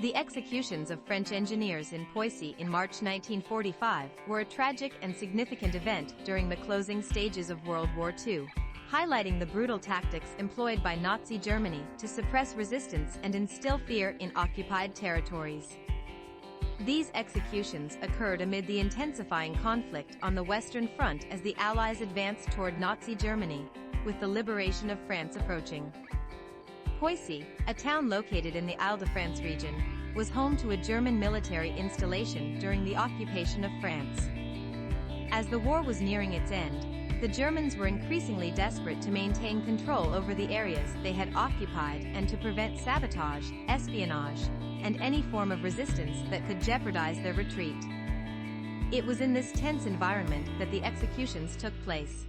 The executions of French engineers in Poissy in March 1945 were a tragic and significant event during the closing stages of World War II, highlighting the brutal tactics employed by Nazi Germany to suppress resistance and instill fear in occupied territories. These executions occurred amid the intensifying conflict on the Western Front as the Allies advanced toward Nazi Germany, with the liberation of France approaching. Poissy, a town located in the Île-de-France region, was home to a German military installation during the occupation of France. As the war was nearing its end, the Germans were increasingly desperate to maintain control over the areas they had occupied and to prevent sabotage, espionage, and any form of resistance that could jeopardize their retreat. It was in this tense environment that the executions took place.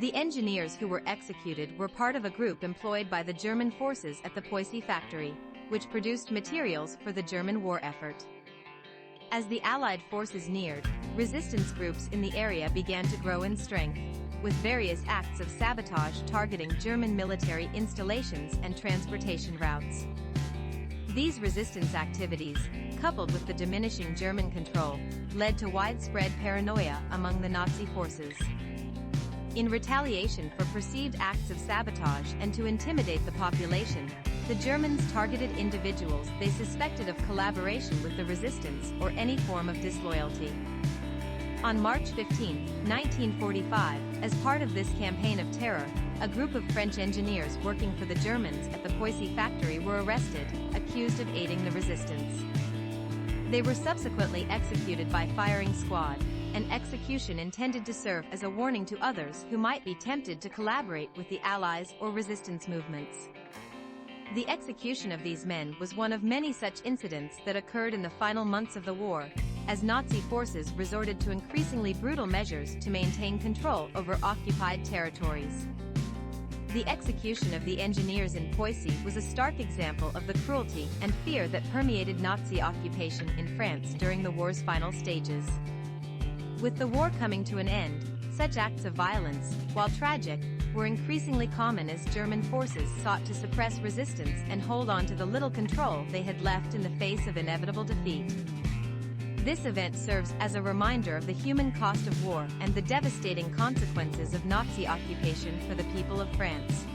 The engineers who were executed were part of a group employed by the German forces at the Poissy factory, which produced materials for the German war effort. As the Allied forces neared, resistance groups in the area began to grow in strength, with various acts of sabotage targeting German military installations and transportation routes. These resistance activities, coupled with the diminishing German control, led to widespread paranoia among the Nazi forces. In retaliation for perceived acts of sabotage and to intimidate the population, the Germans targeted individuals they suspected of collaboration with the resistance or any form of disloyalty. On March 15, 1945, as part of this campaign of terror, a group of French engineers working for the Germans at the Poissy factory were arrested, accused of aiding the resistance. They were subsequently executed by firing squad, an execution intended to serve as a warning to others who might be tempted to collaborate with the Allies or resistance movements. The execution of these men was one of many such incidents that occurred in the final months of the war, as Nazi forces resorted to increasingly brutal measures to maintain control over occupied territories. The execution of the engineers in Poissy was a stark example of the cruelty and fear that permeated Nazi occupation in France during the war's final stages. With the war coming to an end, such acts of violence, while tragic, were increasingly common as German forces sought to suppress resistance and hold on to the little control they had left in the face of inevitable defeat. This event serves as a reminder of the human cost of war and the devastating consequences of Nazi occupation for the people of France.